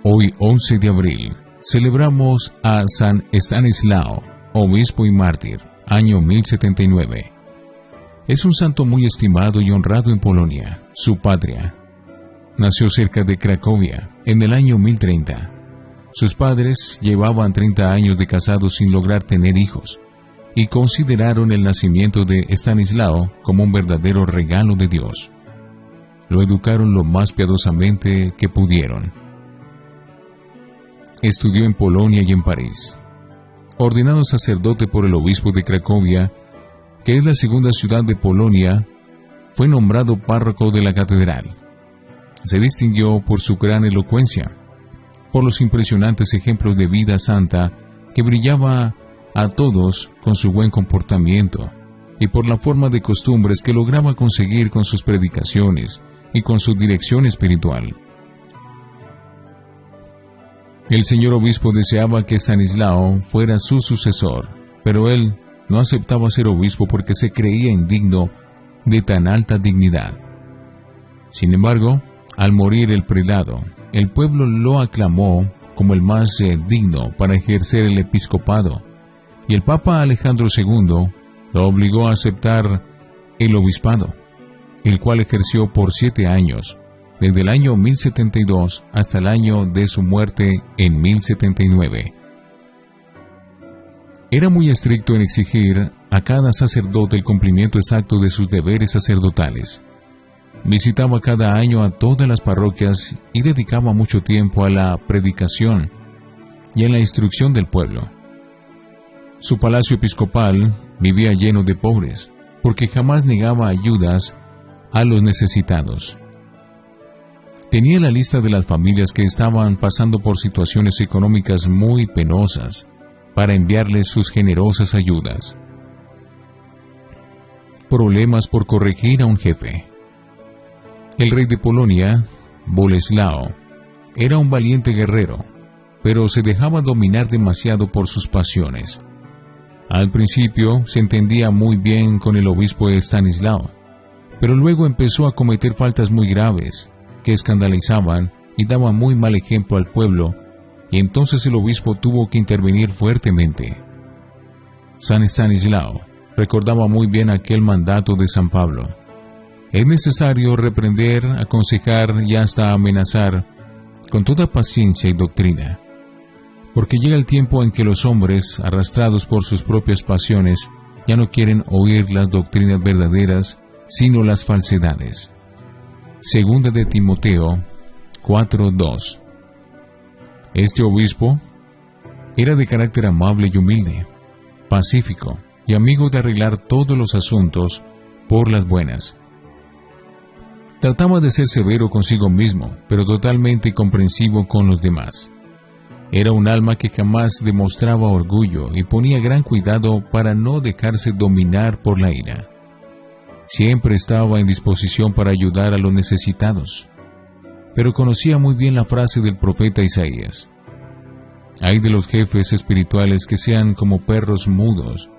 Hoy, 11 de abril, celebramos a San Estanislao, obispo y mártir, año 1079. Es un santo muy estimado y honrado en Polonia, su patria. Nació cerca de Cracovia, en el año 1030. Sus padres llevaban 30 años de casados sin lograr tener hijos, y consideraron el nacimiento de Estanislao como un verdadero regalo de Dios. Lo educaron lo más piadosamente que pudieron. Estudió en Polonia y en París. Ordenado sacerdote por el obispo de Cracovia, que es la segunda ciudad de Polonia, fue nombrado párroco de la catedral. Se distinguió por su gran elocuencia, por los impresionantes ejemplos de vida santa que brillaba a todos con su buen comportamiento, y por la forma de costumbres que lograba conseguir con sus predicaciones y con su dirección espiritual. El señor obispo deseaba que Estanislao fuera su sucesor, pero él no aceptaba ser obispo porque se creía indigno de tan alta dignidad. Sin embargo, al morir el prelado, el pueblo lo aclamó como el más digno para ejercer el episcopado, y el Papa Alejandro II lo obligó a aceptar el obispado, el cual ejerció por 7 años, desde el año 1072 hasta el año de su muerte en 1079. Era muy estricto en exigir a cada sacerdote el cumplimiento exacto de sus deberes sacerdotales. Visitaba cada año a todas las parroquias y dedicaba mucho tiempo a la predicación y a la instrucción del pueblo. Su palacio episcopal vivía lleno de pobres, porque jamás negaba ayudas a los necesitados. Tenía la lista de las familias que estaban pasando por situaciones económicas muy penosas para enviarles sus generosas ayudas. Problemas por corregir a un jefe. El rey de Polonia, Boleslao, era un valiente guerrero, pero se dejaba dominar demasiado por sus pasiones. Al principio se entendía muy bien con el obispo Estanislao, pero luego empezó a cometer faltas muy graves que escandalizaban y daban muy mal ejemplo al pueblo, y entonces el obispo tuvo que intervenir fuertemente. San Estanislao recordaba muy bien aquel mandato de San Pablo. Es necesario reprender, aconsejar y hasta amenazar con toda paciencia y doctrina, porque llega el tiempo en que los hombres, arrastrados por sus propias pasiones, ya no quieren oír las doctrinas verdaderas, sino las falsedades. Segunda de Timoteo 4:2. Este obispo era de carácter amable y humilde, pacífico y amigo de arreglar todos los asuntos por las buenas. Trataba de ser severo consigo mismo, pero totalmente comprensivo con los demás. Era un alma que jamás demostraba orgullo y ponía gran cuidado para no dejarse dominar por la ira. Siempre estaba en disposición para ayudar a los necesitados, pero conocía muy bien la frase del profeta Isaías: «Hay de los jefes espirituales que sean como perros mudos,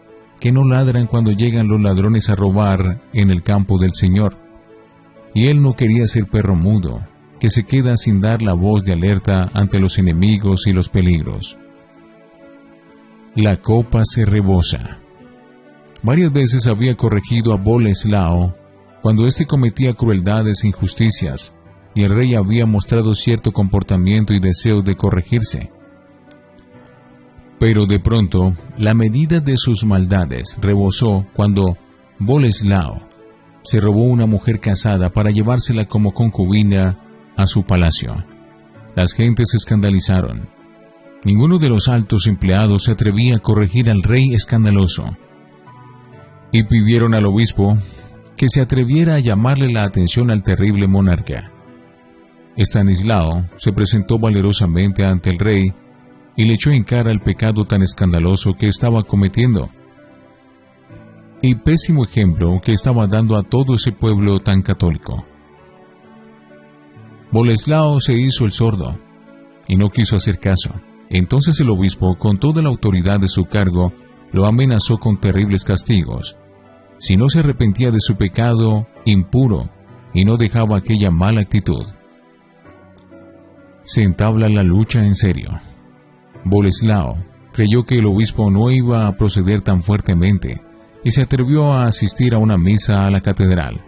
que no ladran cuando llegan los ladrones a robar en el campo del Señor». Y él no quería ser perro mudo, que se queda sin dar la voz de alerta ante los enemigos y los peligros. La copa se rebosa. Varias veces había corregido a Boleslao cuando éste cometía crueldades e injusticias, y el rey había mostrado cierto comportamiento y deseo de corregirse. Pero de pronto, la medida de sus maldades rebosó cuando Boleslao se robó una mujer casada para llevársela como concubina a su palacio. Las gentes se escandalizaron. Ninguno de los altos empleados se atrevía a corregir al rey escandaloso, y pidieron al obispo que se atreviera a llamarle la atención al terrible monarca. Estanislao se presentó valerosamente ante el rey y le echó en cara el pecado tan escandaloso que estaba cometiendo, y pésimo ejemplo que estaba dando a todo ese pueblo tan católico. Boleslao se hizo el sordo y no quiso hacer caso. Entonces el obispo, con toda la autoridad de su cargo, lo amenazó con terribles castigos si no se arrepentía de su pecado impuro y no dejaba aquella mala actitud. se entabla la lucha en serio. Boleslao creyó que el obispo no iba a proceder tan fuertemente y se atrevió a asistir a una misa a la catedral.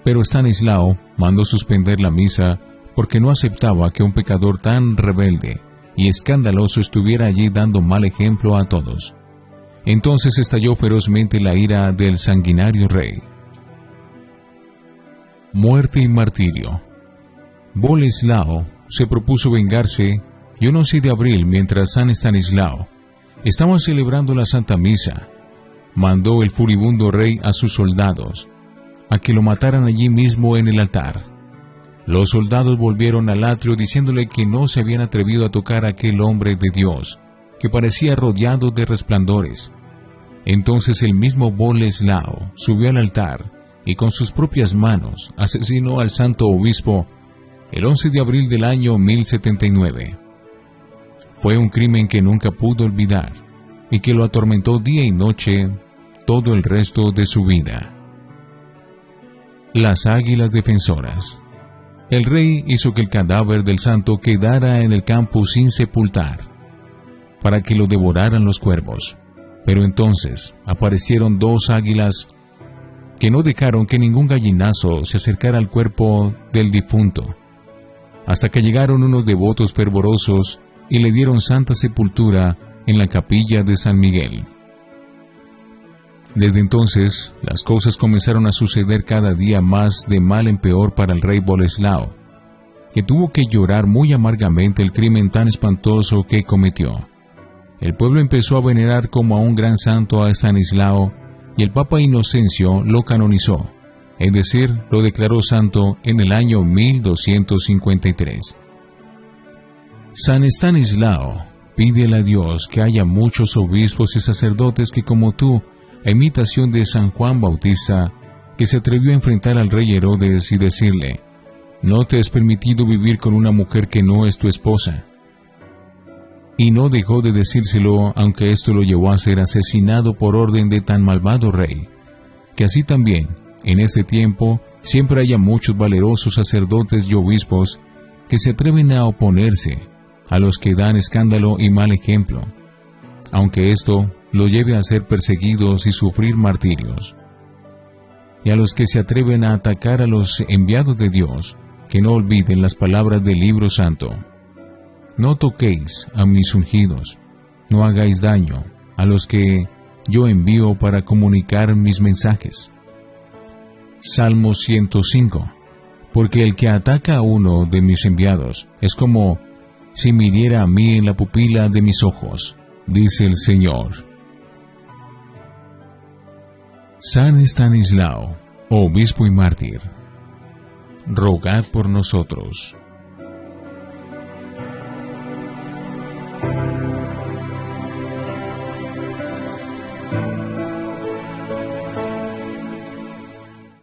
Pero Stanislao mandó suspender la misa porque no aceptaba que un pecador tan rebelde y escandaloso estuviera allí dando mal ejemplo a todos. Entonces estalló ferozmente la ira del sanguinario rey. Muerte y martirio. Boleslao se propuso vengarse y un 11 de abril, mientras San Estanislao estaba celebrando la Santa Misa, mandó el furibundo rey a sus soldados a que lo mataran allí mismo en el altar. Los soldados volvieron al atrio diciéndole que no se habían atrevido a tocar a aquel hombre de Dios, que parecía rodeado de resplandores. Entonces el mismo Boleslao subió al altar y con sus propias manos asesinó al santo obispo el 11 de abril del año 1079. Fue un crimen que nunca pudo olvidar y que lo atormentó día y noche todo el resto de su vida. Las águilas defensoras. El rey hizo que el cadáver del santo quedara en el campo sin sepultar, para que lo devoraran los cuervos. Pero entonces aparecieron dos águilas que no dejaron que ningún gallinazo se acercara al cuerpo del difunto, hasta que llegaron unos devotos fervorosos y le dieron santa sepultura en la capilla de San Miguel. Desde entonces, las cosas comenzaron a suceder cada día más de mal en peor para el rey Boleslao, que tuvo que llorar muy amargamente el crimen tan espantoso que cometió. El pueblo empezó a venerar como a un gran santo a Estanislao, y el Papa Inocencio lo canonizó, es decir, lo declaró santo en el año 1253. San Estanislao, pídele a Dios que haya muchos obispos y sacerdotes que como tú, a imitación de San Juan Bautista, que se atrevió a enfrentar al rey Herodes y decirle: no te es permitido vivir con una mujer que no es tu esposa. Y no dejó de decírselo, aunque esto lo llevó a ser asesinado por orden de tan malvado rey. Que así también, en este tiempo, siempre haya muchos valerosos sacerdotes y obispos que se atreven a oponerse a los que dan escándalo y mal ejemplo, aunque esto lo lleve a ser perseguidos y sufrir martirios. Y a los que se atreven a atacar a los enviados de Dios, que no olviden las palabras del libro santo: no toquéis a mis ungidos, no hagáis daño a los que yo envío para comunicar mis mensajes. Salmo 105. Porque el que ataca a uno de mis enviados es como si me hiriera a mí en la pupila de mis ojos, dice el Señor. San Estanislao, obispo y mártir, rogad por nosotros.